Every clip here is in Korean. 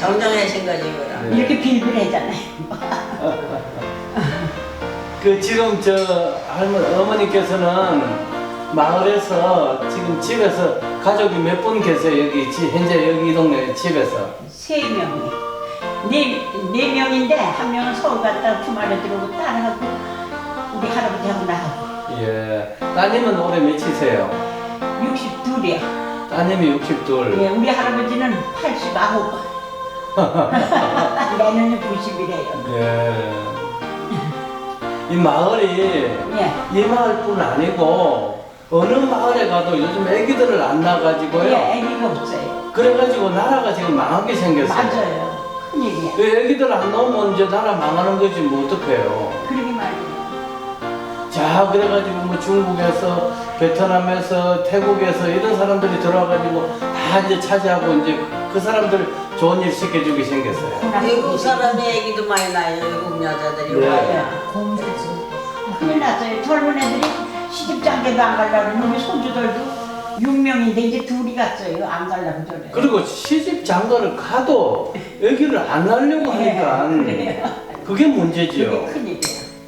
정정하신 거지 그럼. 네. 이렇게 빌빌하잖아요. 그 지금 저 어머니께서는 마을에서 지금 집에서 가족이 몇 분 계세요? 여기 현재 여기 이 동네 집에서? 3명이. 네 명인데 한 명은 서울 갔다 주말에 들어오고 딸하고 우리 할아버지하고 나하고. 예. 따님은 올해 몇이세요? 62이야. 따님이 62. 예, 우리 할아버지는 89. 내년에 90이래요. 예. 이 마을이 예. 이 마을뿐 아니고 어느 마을에 가도 요즘 애기들을 안 낳아가지고요. 예, 애기가 없어요. 그래가지고 나라가 지금 망하게 생겼어요. 맞아요. 큰일이야. 그 애기들 안 나오면 이제 나라 망하는 거지 뭐 어떡해요. 그러게 말이에요. 자, 그래가지고 뭐 중국에서, 베트남에서, 태국에서 이런 사람들이 들어와가지고 다 이제 차지하고 이제 그 사람들 좋은 일 시켜주게 생겼어요. 외국 사람이 애기도 많이 낳아요. 외국 여자들이 네. 와요. 큰일 났어요. 젊은 애들이 시집장가도 안 가려고 우리 손주들도 6명인데 이제 둘이 갔어요. 안 가려고 저래. 그리고 시집 장가를 가도 애기를 안 낳으려고 하니까 그래요. 그게 문제지요. 그게 큰일이야.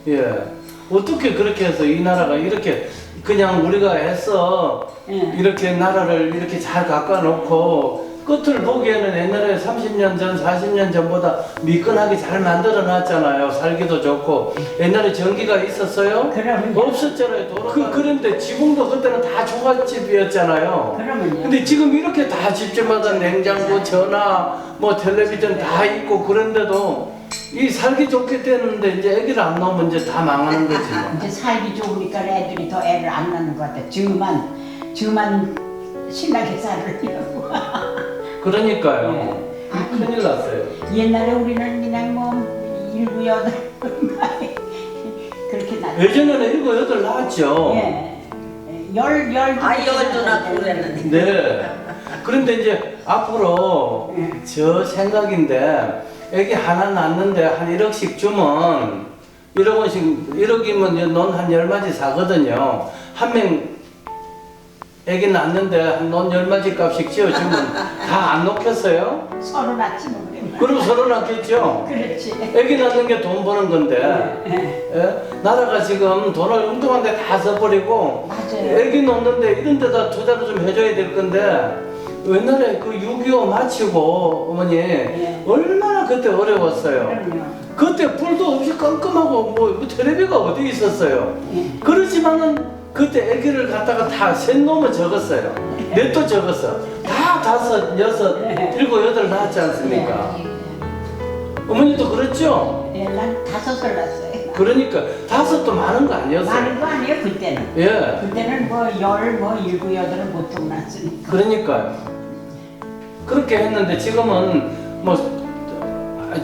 예. 어떻게 그렇게 해서 이 나라가 이렇게 그냥 우리가 애써 예. 이렇게 나라를 이렇게 잘 가꿔놓고 끝을 보기에는 옛날에 30년 전, 40년 전보다 미끈하게 잘 만들어 놨잖아요. 살기도 좋고. 옛날에 전기가 있었어요? 그러면요. 없었잖아요. 그런데 지붕도 그때는 다 조각집이었잖아요. 그러면요. 근데 지금 이렇게 다 집집마다 냉장고, 전화, 뭐 텔레비전 다 있고 그런데도 이 살기 좋게 되는데 이제 애기를 안 낳으면 이제 다 망하는 거지. 이제 살기 좋으니까 애들이 더 애를 안 낳는 것 같아. 저만 신나게 살으려고. 그러니까요. 네. 큰일 났어요. 옛날에 우리는 그냥 뭐 7, 8 그렇게 낳았죠. 예전에는 7, 8 낳았죠. 예. 열도 열도 낳고 그랬는데. 네. 그런데 이제 앞으로 저 생각인데 애기 하나 낳는데 한 1억씩 주면 1억 원씩 1억이면 논 한 10마디 사거든요. 한 명 애기 낳는데 논 10마디 값씩 지어주면 다 안 놓겠어요? 서로 낳지 뭐 그래. 그럼 서로 낳겠죠? 그렇지. 애기 낳는 게 돈 버는 건데 예? 나라가 지금 돈을 엉뚱한 데 다 써버리고 맞아요. 애기 놓는데 이런 데다 투자를 좀 해줘야 될 건데 옛날에 그 6.25 마치고 어머니 얼마나 그때 어려웠어요. 그럼요. 그때 불도 없이 깜깜하고 뭐 텔레비가 어디 있었어요. 예. 그렇지만은 그때 애기를 갖다가 다 셋 놈은 적었어요. 넷도 적었어. 다 5, 6, 7, 8 낳았지 않습니까? 어머니도 그랬죠? 예, 난 5을 낳았어요. 그러니까 5도 많은 거 아니었어요? 많은 거 아니에요 그때는. 예. 그때는 뭐 7, 8은 보통 낳았으니까. 그러니까요. 그렇게 했는데 지금은 뭐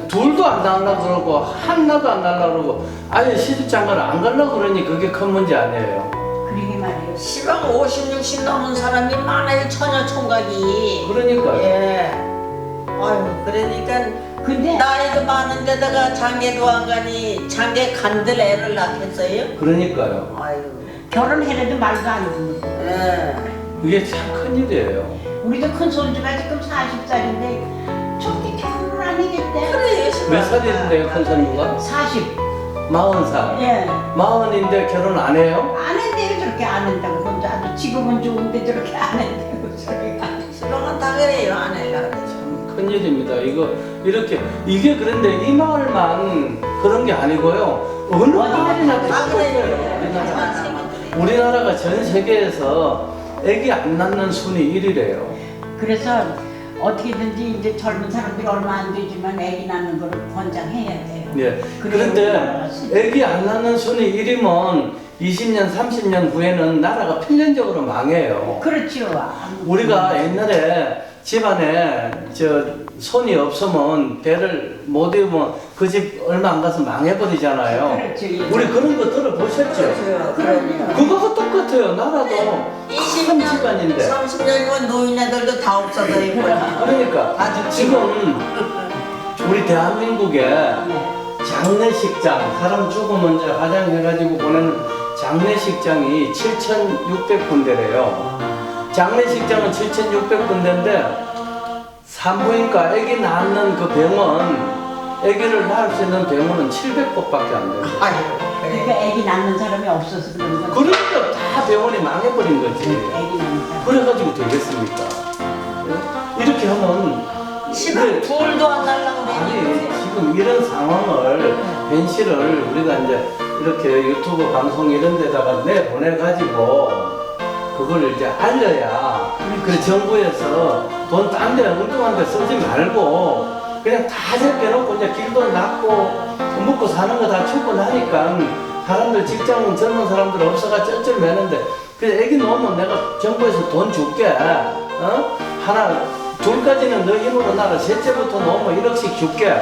둘도 안 낳으려고 그러고 하나도 안 낳으려고 그러고 아예 시집장가를 안 가려고 그러니 그게 큰 문제 아니에요. 그러게 말이에요. 시방 50, 60 넘은 사람이 많아요. 처녀 총각이. 그러니까요. 예. 아유, 그러니까 근데 나이도 많은데다가 장계도 안 가니 장계 간들 애를 낳겠어요? 그러니까요. 아유. 결혼해도 말도 안 듣는 거예요. 예. 이게 참 큰일이에요. 우리도 큰 손주가 지금 40살인데 저렇게 결혼을 안 하겠대. 그래요, 몇 살인데요, 큰 손주가? 40. 40살. 예. 40인데 결혼 안 해요? 안 한대요. 저렇게 안 한다고. 혼자 아주 지금은 좋은데 저렇게 안 한다고 소리가. 시방은 다 그래요. 안 하려고 그러죠. 큰일입니다. 이렇게 이게 그런데 이 마을만 그런 게 아니고요. 어느 마을이나 다 그래요. 우리나라가 전 세계에서 애기 안 낳는 순위 1위래요. 그래서 어떻게든지 이제 젊은 사람들이 얼마 안 되지만 애기 낳는 거를 권장해야 돼요. 예. 그래요. 그런데 애기 안 낳는 순위 1위면 20년, 30년 후에는 나라가 필연적으로 망해요. 그렇죠. 우리가 옛날에 집안에 손이 없으면 배를 못 이으면 그 집 얼마 안 가서 망해버리잖아요. 그렇죠. 예. 우리 그런 거 들어보셨죠? 그럼요. 그거가 똑같아요. 나라도 큰 20년, 집안인데. 30년이면 노인네들도 다 없어져 있고. 그러니까 아주 지금 우리 대한민국에 장례식장, 사람 죽으면 이제 화장해가지고 보내는 장례식장이 7,600군데래요. 장례식장은 7,600군데인데 산부인과 아기 낳는 그 병원, 아기를 낳을 수 있는 병원은 700곳밖에 안 돼요. 아이고 그러니까 그래. 애기 낳는 사람이 없어서 그런 거지. 그러니까 다 병원이 망해버린 거지. 애기 낳는 사람. 그래가지고 되겠습니까? 예? 이렇게 하면 시방 둘도 안 날라고 아니 그래. 지금 이런 상황을 현실을 우리가 이제 이렇게 유튜브 방송 이런 데다가 내보내가지고 그걸 이제 알려야 그 정부에서 돈 딴 데 엉뚱한 데 쓰지 말고 그냥 다 제껴놓고 이제 길도 낙고 먹고 사는 거 다 충분하니까 사람들 직장 젊은 사람들 없어가 쩔쩔 매는데 그래서 애기 놓으면 내가 정부에서 돈 줄게 하나 둘까지는 너 힘으로 나라 셋째부터 놓으면 1억씩 줄게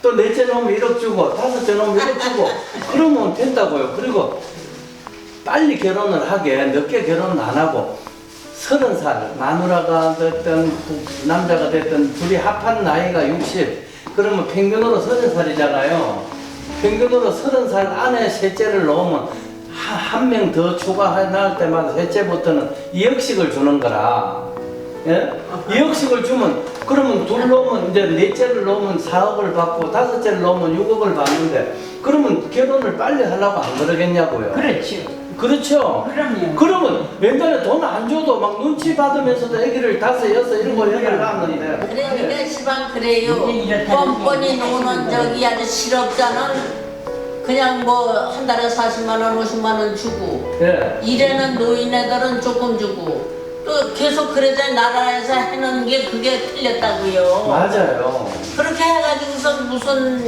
또 넷째 놓으면 1억 주고 다섯째 놓으면 1억 주고 그러면 된다고요. 그리고 빨리 결혼을 하게 늦게 결혼은 안 하고 30살 마누라가 됐든 남자가 됐든 둘이 합한 나이가 60 그러면 평균으로 30살이잖아요. 평균으로 30살 안에 셋째를 놓으면 한 명 더 추가해 나올 때마다 셋째부터는 2억씩을 주는 거라. 예? 2억씩을 주면 그러면 둘 놓으면 이제 넷째를 놓으면 4억을 받고 다섯째를 놓으면 6억을 받는데 그러면 결혼을 빨리 하려고 안 그러겠냐고요. 그렇죠. 그렇죠. 그럼요. 그러면 맨날에 돈 안 줘도 막 눈치 받으면서도 아기를 5, 6, 7, 8 낳았는데 그래 시방 그래요. 이제 이렇다는 뻔뻔히 얘기죠. 노는 저기 아주 실업자는 그냥 뭐 한 달에 40만 원, 50만 원 주고 예. 일하는 노인애들은 조금 주고 또 계속 그러자 나라에서 해놓은 게 그게 틀렸다고요. 맞아요. 그렇게 해가지고서 무슨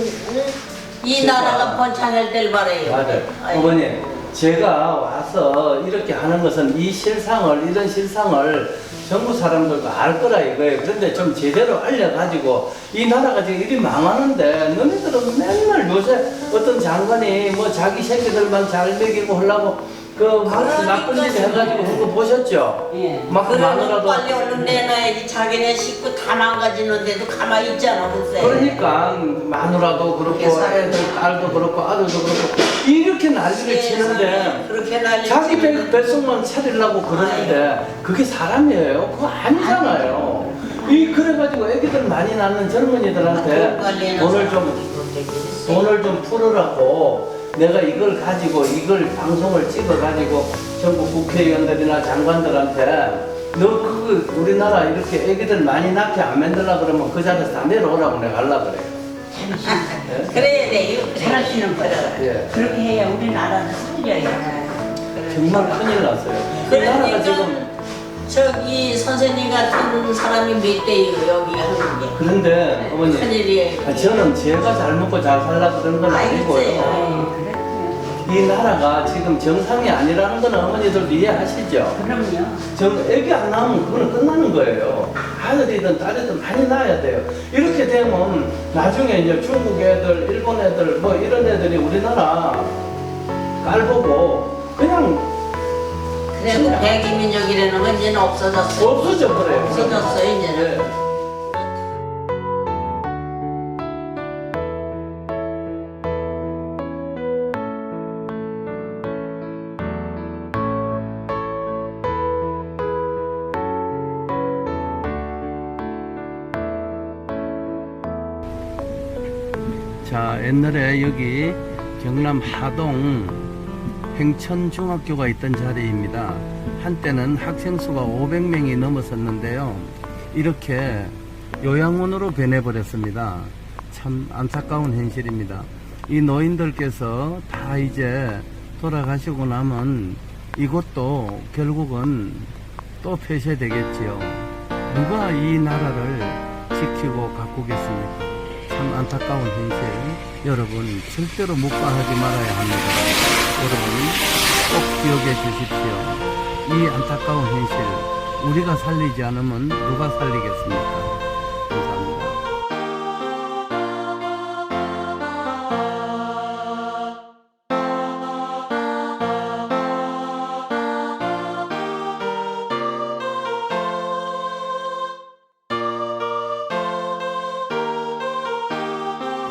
이 진짜. 나라가 번창할 될 바래요. 맞아요. 아이고. 어머니, 제가 와서 이렇게 하는 것은 이 실상을, 이런 실상을 전부 사람들도 알 거라 이거예요. 그런데 좀 제대로 알려가지고 이 나라가 지금 일이 망하는데 너네들은 맨날 요새 어떤 장관이 뭐 자기 새끼들만 잘 먹이고 하려고 그 나쁜 짓 해가지고 그거 보셨죠? 예. 막 그러면 마누라도 빨리 얼른 내놔야지. 자기네 식구 다 망가지는데도 가만히 있잖아 글쎄. 그러니까 마누라도 그렇고 애들 딸도 그렇고 아들도 그렇고 이렇게 난리를 치는데 그렇게 난리 자기 치는데. 뱃속만 차리려고 그러는데 그게 사람이에요? 그거 아니잖아요. 이 그래가지고 애기들 많이 낳는 젊은이들한테 돈을 좀 풀으라고 내가 이걸 가지고 이걸 방송을 찍어가지고 전부 국회의원들이나 장관들한테 너 그거 우리나라 이렇게 애기들 많이 낳게 안 만들라 그러면 그 자리에서 다 내려오라고 내가 하려 그래요. 예? 그래야 돼요. 잘하시는 거라. 예. 그렇게 해야 우리나라는 살려요. 정말 큰일 났어요. 이 나라가 그러니까 지금 저기 선생님 같은 사람이 몇 대예요 여기 하는 게. 그런데 어머니 큰일이에요. 저는 제가 잘 먹고 잘 살라 그런 건 아니고요. 알겠어요. 그렇죠. 이 나라가 지금 정상이 아니라는 건 어머니들도 이해하시죠? 그럼요. 애기 안 낳으면 그거는 끝나는 거예요. 아들이든 딸이든 많이 낳아야 돼요. 이렇게 되면 나중에 이제 중국 애들, 일본 애들 뭐 이런 애들이 우리나라 깔보고 그냥 그래도 백이민족이라는 건 이제는 없어졌어요. 없어져 버려요. 없어졌어요 이제는. 네. 자, 옛날에 여기 경남 하동 행천중학교가 있던 자리입니다. 한때는 학생 수가 500명이 넘었었는데요. 이렇게 요양원으로 변해버렸습니다. 참 안타까운 현실입니다. 이 노인들께서 다 이제 돌아가시고 나면 이곳도 결국은 또 폐쇄되겠지요. 누가 이 나라를 지키고 가꾸겠습니까? 참 안타까운 현실, 여러분 절대로 묵과하지 말아야 합니다. 여러분 꼭 기억해 주십시오. 이 안타까운 현실 우리가 살리지 않으면 누가 살리겠습니까? 감사합니다.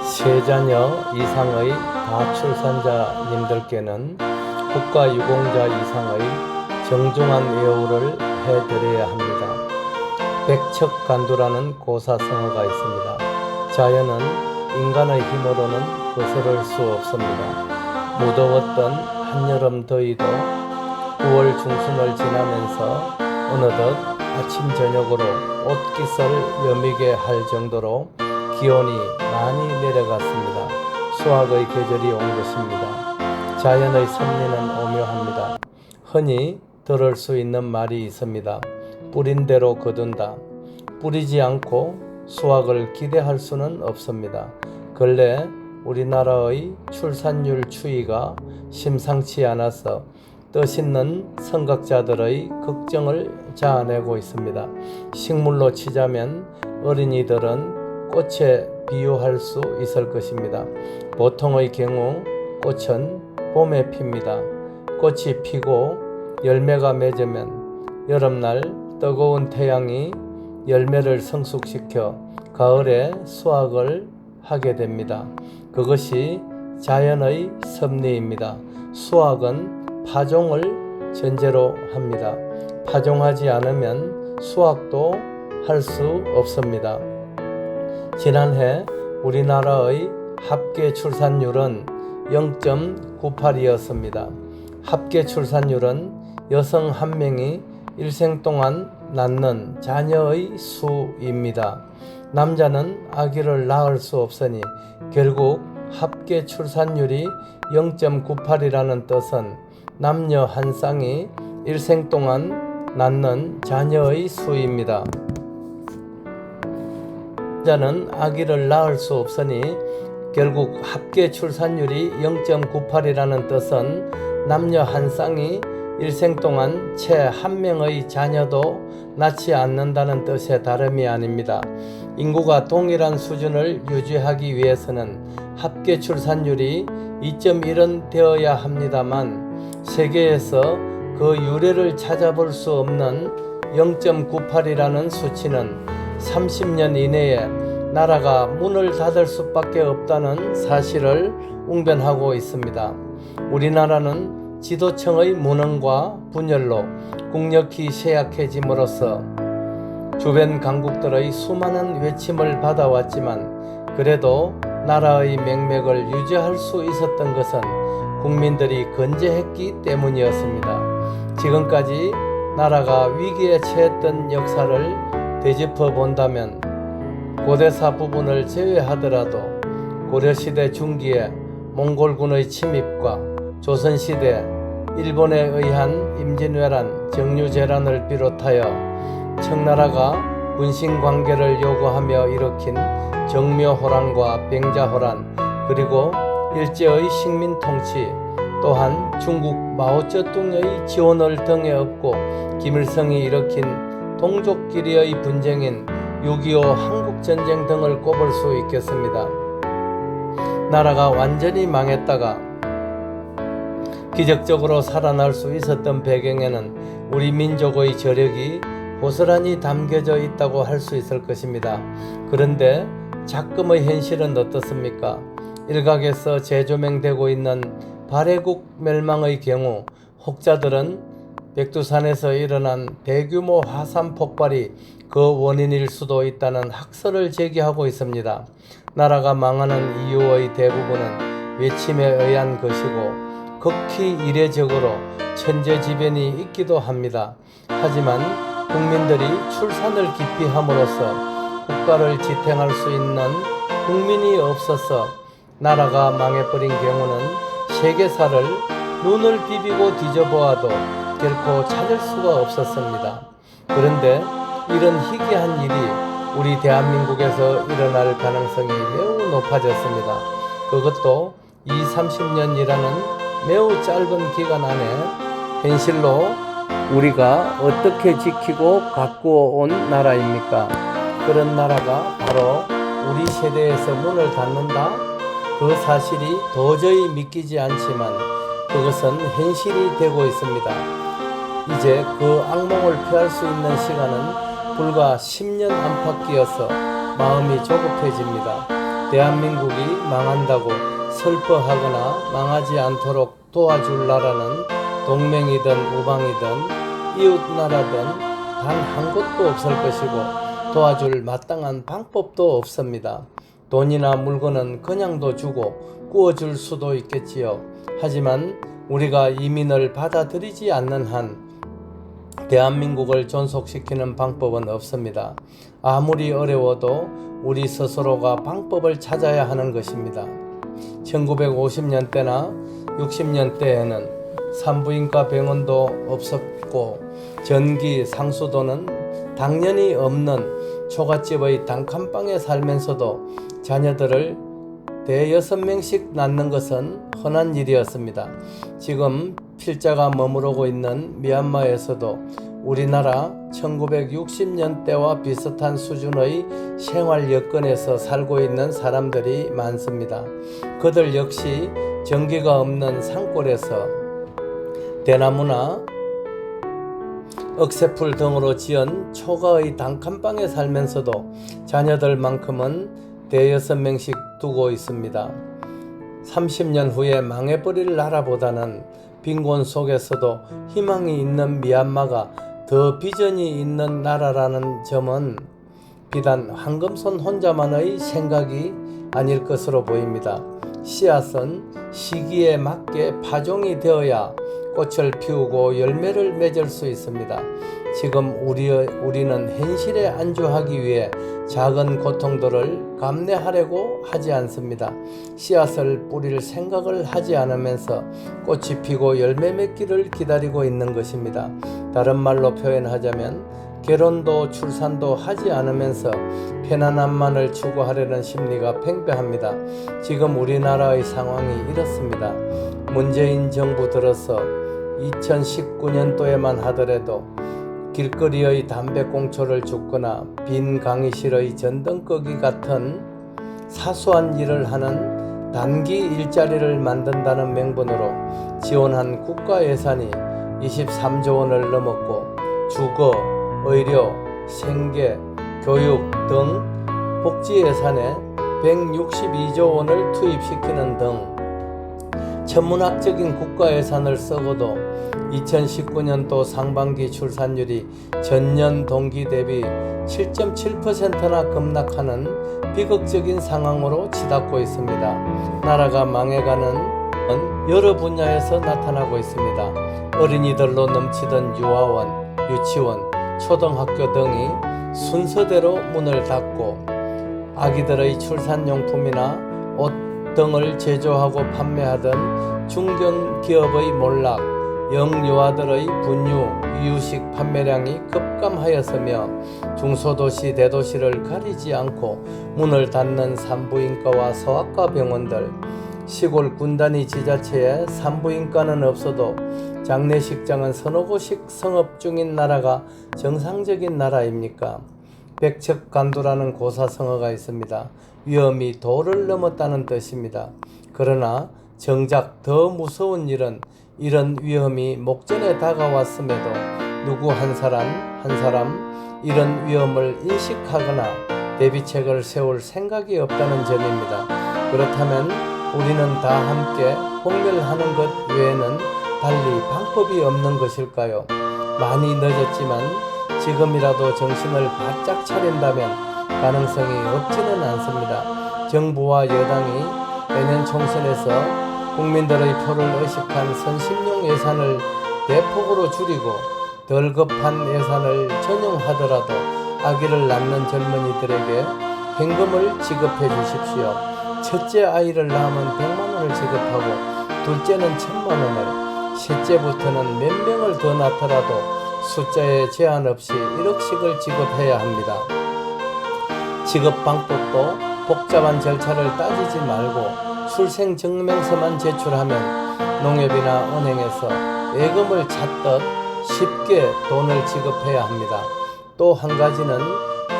세 자녀 이상의 다출산자님들께는 국가유공자 이상의 정중한 예우를 해드려야 합니다. 백척간두라는 고사성어가 있습니다. 자연은 인간의 힘으로는 거스를 수 없습니다. 무더웠던 한여름 더위도 9월 중순을 지나면서 어느덧 아침 저녁으로 옷깃을 여미게 할 정도로 기온이 많이 내려갔습니다. 수확의 계절이 온 것입니다. 자연의 섭리는 오묘합니다. 흔히 들을 수 있는 말이 있습니다. 뿌린 대로 거둔다. 뿌리지 않고 수확을 기대할 수는 없습니다. 근래 우리나라의 출산율 추이가 심상치 않아서 뜻있는 선각자들의 걱정을 자아내고 있습니다. 식물로 치자면 어린이들은 꽃에 비유할 수 있을 것입니다. 보통의 경우 꽃은 봄에 핍니다. 꽃이 피고 열매가 맺으면 여름날 뜨거운 태양이 열매를 성숙시켜 가을에 수확을 하게 됩니다. 그것이 자연의 섭리입니다. 수확은 파종을 전제로 합니다. 파종하지 않으면 수확도 할 수 없습니다. 지난해 우리나라의 합계 출산율은 0.98이었습니다. 합계 출산율은 여성 한 명이 일생 동안 낳는 자녀의 수입니다. 남자는 아기를 낳을 수 없으니 결국 합계 출산율이 0.98이라는 뜻은 남녀 한 쌍이 일생 동안 낳는 자녀의 수입니다. 남자는 아기를 낳을 수 없으니 결국 합계 출산율이 0.98이라는 뜻은 남녀 한 쌍이 일생 동안 채 한 명의 자녀도 낳지 않는다는 뜻의 다름이 아닙니다. 인구가 동일한 수준을 유지하기 위해서는 합계 출산율이 2.1은 되어야 합니다만 세계에서 그 유래를 찾아볼 수 없는 0.98이라는 수치는 30년 이내에 나라가 문을 닫을 수밖에 없다는 사실을 웅변하고 있습니다. 우리나라는 지도청의 무능과 분열로 국력이 쇠약해짐으로써 주변 강국들의 수많은 외침을 받아왔지만 그래도 나라의 맥맥을 유지할 수 있었던 것은 국민들이 건재했기 때문이었습니다. 지금까지 나라가 위기에 처했던 역사를 되짚어 본다면 고대사 부분을 제외하더라도 고려시대 중기에 몽골군의 침입과 조선시대 일본에 의한 임진왜란, 정유재란을 비롯하여 청나라가 군신관계를 요구하며 일으킨 정묘호란과 병자호란, 그리고 일제의 식민통치, 또한 중국 마오쩌둥의 지원을 등에 업고 김일성이 일으킨 동족끼리의 분쟁인 6.25 한국전쟁 등을 꼽을 수 있겠습니다. 나라가 완전히 망했다가 기적적으로 살아날 수 있었던 배경에는 우리 민족의 저력이 고스란히 담겨져 있다고 할 수 있을 것입니다. 그런데 작금의 현실은 어떻습니까? 일각에서 재조명되고 있는 발해국 멸망의 경우 혹자들은 백두산에서 일어난 대규모 화산 폭발이 그 원인일 수도 있다는 학설을 제기하고 있습니다. 나라가 망하는 이유의 대부분은 외침에 의한 것이고 극히 이례적으로 천재지변이 있기도 합니다. 하지만 국민들이 출산을 기피함으로써 국가를 지탱할 수 있는 국민이 없어서 나라가 망해버린 경우는 세계사를 눈을 비비고 뒤져보아도 결코 찾을 수가 없었습니다. 그런데 이런 희귀한 일이 우리 대한민국에서 일어날 가능성이 매우 높아졌습니다. 그것도 20-30년이라는 매우 짧은 기간 안에 현실로 우리가 어떻게 지키고 가꾸어 온 나라입니까? 그런 나라가 바로 우리 세대에서 문을 닫는다? 그 사실이 도저히 믿기지 않지만 그것은 현실이 되고 있습니다. 이제 그 악몽을 피할 수 있는 시간은 불과 10년 안팎이어서 마음이 조급해집니다. 대한민국이 망한다고 슬퍼하거나 망하지 않도록 도와줄 나라는 동맹이든 우방이든 이웃나라든 단 한 곳도 없을 것이고 도와줄 마땅한 방법도 없습니다. 돈이나 물건은 그냥도 주고 구워줄 수도 있겠지요. 하지만 우리가 이민을 받아들이지 않는 한 대한민국을 존속시키는 방법은 없습니다. 아무리 어려워도 우리 스스로가 방법을 찾아야 하는 것입니다. 1950년대나 60년대에는 산부인과 병원도 없었고 전기, 상수도는 당연히 없는 초가집의 단칸방에 살면서도 자녀들을 대여섯 명씩 낳는 것은 흔한 일이었습니다. 지금 필자가 머무르고 있는 미얀마에서도 우리나라 1960년대와 비슷한 수준의 생활 여건에서 살고 있는 사람들이 많습니다. 그들 역시 전기가 없는 산골에서 대나무나 억새풀 등으로 지은 초가의 단칸방에 살면서도 자녀들만큼은 대여섯 명씩 두고 있습니다. 30년 후에 망해버릴 나라보다는 빈곤 속에서도 희망이 있는 미얀마가 더 비전이 있는 나라라는 점은 비단 황금손 혼자만의 생각이 아닐 것으로 보입니다. 씨앗은 시기에 맞게 파종이 되어야 꽃을 피우고 열매를 맺을 수 있습니다. 지금 우리는 현실에 안주하기 위해 작은 고통들을 감내하려고 하지 않습니다. 씨앗을 뿌릴 생각을 하지 않으면서 꽃이 피고 열매 맺기를 기다리고 있는 것입니다. 다른 말로 표현하자면 결혼도 출산도 하지 않으면서 편안함만을 추구하려는 심리가 팽배합니다. 지금 우리나라의 상황이 이렇습니다. 문재인 정부 들어서 2019년도에만 하더라도 길거리의 담배꽁초를 줍거나 빈 강의실의 전등 끄기 같은 사소한 일을 하는 단기 일자리를 만든다는 명분으로 지원한 국가 예산이 23조 원을 넘었고 주거, 의료, 생계, 교육 등 복지 예산에 162조 원을 투입시키는 등 천문학적인 국가 예산을 쓰고도 2019년도 상반기 출산율이 전년 동기 대비 7.7%나 급락하는 비극적인 상황으로 치닫고 있습니다. 나라가 망해가는 여러 분야에서 나타나고 있습니다. 어린이들로 넘치던 유아원, 유치원, 초등학교 등이 순서대로 문을 닫고 아기들의 출산용품이나 옷 등을 제조하고 판매하던 중견기업의 몰락, 영유아들의 분유, 이유식 판매량이 급감하였으며 중소도시, 대도시를 가리지 않고 문을 닫는 산부인과와 소아과 병원들, 시골 군단위 지자체에 산부인과는 없어도 장례식장은 서너 곳씩 성업 중인 나라가 정상적인 나라입니까? 백척간두라는 고사성어가 있습니다. 위험이 도를 넘었다는 뜻입니다. 그러나 정작 더 무서운 일은 이런 위험이 목전에 다가왔음에도 누구 한 사람 이런 위험을 인식하거나 대비책을 세울 생각이 없다는 점입니다. 그렇다면 우리는 다 함께 공멸하는 것 외에는 달리 방법이 없는 것일까요? 많이 늦었지만 지금이라도 정신을 바짝 차린다면 가능성이 없지는 않습니다. 정부와 여당이 내년 총선에서 국민들의 표를 의식한 선심용 예산을 대폭으로 줄이고 덜 급한 예산을 전용하더라도 아기를 낳는 젊은이들에게 현금을 지급해 주십시오. 첫째 아이를 낳으면 100만 원을 지급하고 둘째는 1000만 원을, 셋째부터는 몇 명을 더 낳더라도 숫자에 제한 없이 1억씩을 지급해야 합니다. 지급 방법도 복잡한 절차를 따지지 말고 출생증명서만 제출하면 농협이나 은행에서 예금을 찾듯 쉽게 돈을 지급해야 합니다. 또 한 가지는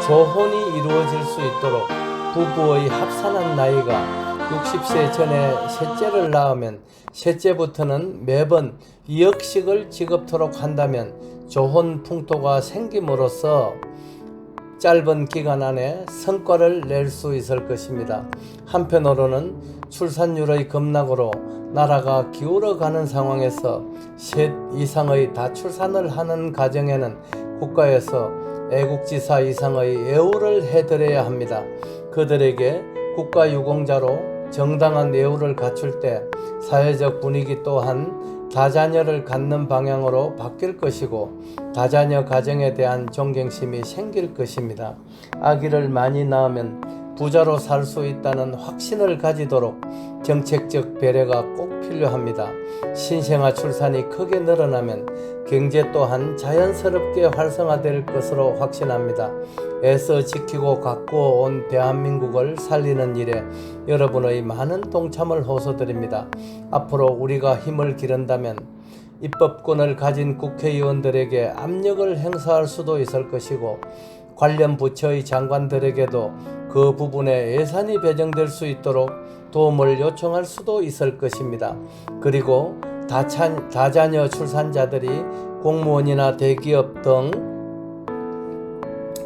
조혼이 이루어질 수 있도록 부부의 합산한 나이가 60세 전에 셋째를 낳으면 셋째부터는 매번 2억씩을 지급토록 한다면 조혼 풍토가 생김으로써 짧은 기간 안에 성과를 낼 수 있을 것입니다. 한편으로는 출산율의 급락으로 나라가 기울어가는 상황에서 셋 이상의 다출산을 하는 가정에는 국가에서 애국지사 이상의 예우를 해드려야 합니다. 그들에게 국가유공자로 정당한 예우를 갖출 때 사회적 분위기 또한 다자녀를 갖는 방향으로 바뀔 것이고 다자녀 가정에 대한 존경심이 생길 것입니다. 아기를 많이 낳으면 부자로 살 수 있다는 확신을 가지도록 정책적 배려가 꼭 필요합니다. 신생아 출산이 크게 늘어나면 경제 또한 자연스럽게 활성화될 것으로 확신합니다. 애써 지키고 가꾸어 온 대한민국을 살리는 일에 여러분의 많은 동참을 호소드립니다. 앞으로 우리가 힘을 기른다면 입법권을 가진 국회의원들에게 압력을 행사할 수도 있을 것이고 관련 부처의 장관들에게도 그 부분에 예산이 배정될 수 있도록 도움을 요청할 수도 있을 것입니다. 그리고 다자녀 출산자들이 공무원이나 대기업 등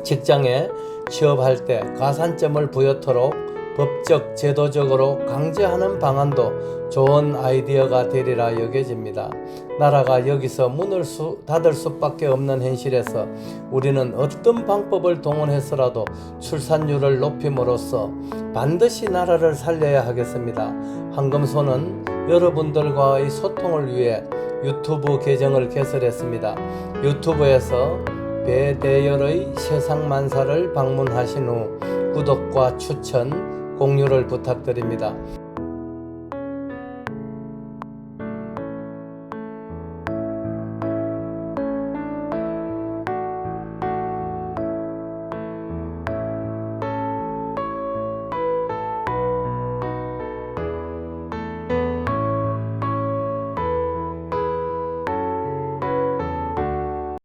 직장에 취업할 때 가산점을 부여토록 법적 제도적으로 강제하는 방안도 좋은 아이디어가 되리라 여겨집니다. 나라가 여기서 문을 닫을 수밖에 없는 현실에서 우리는 어떤 방법을 동원해서라도 출산율을 높임으로써 반드시 나라를 살려야 하겠습니다. 황금소는 여러분들과의 소통을 위해 유튜브 계정을 개설했습니다. 유튜브에서 배대열의 세상만사를 방문하신 후 구독과 추천, 공유를 부탁드립니다.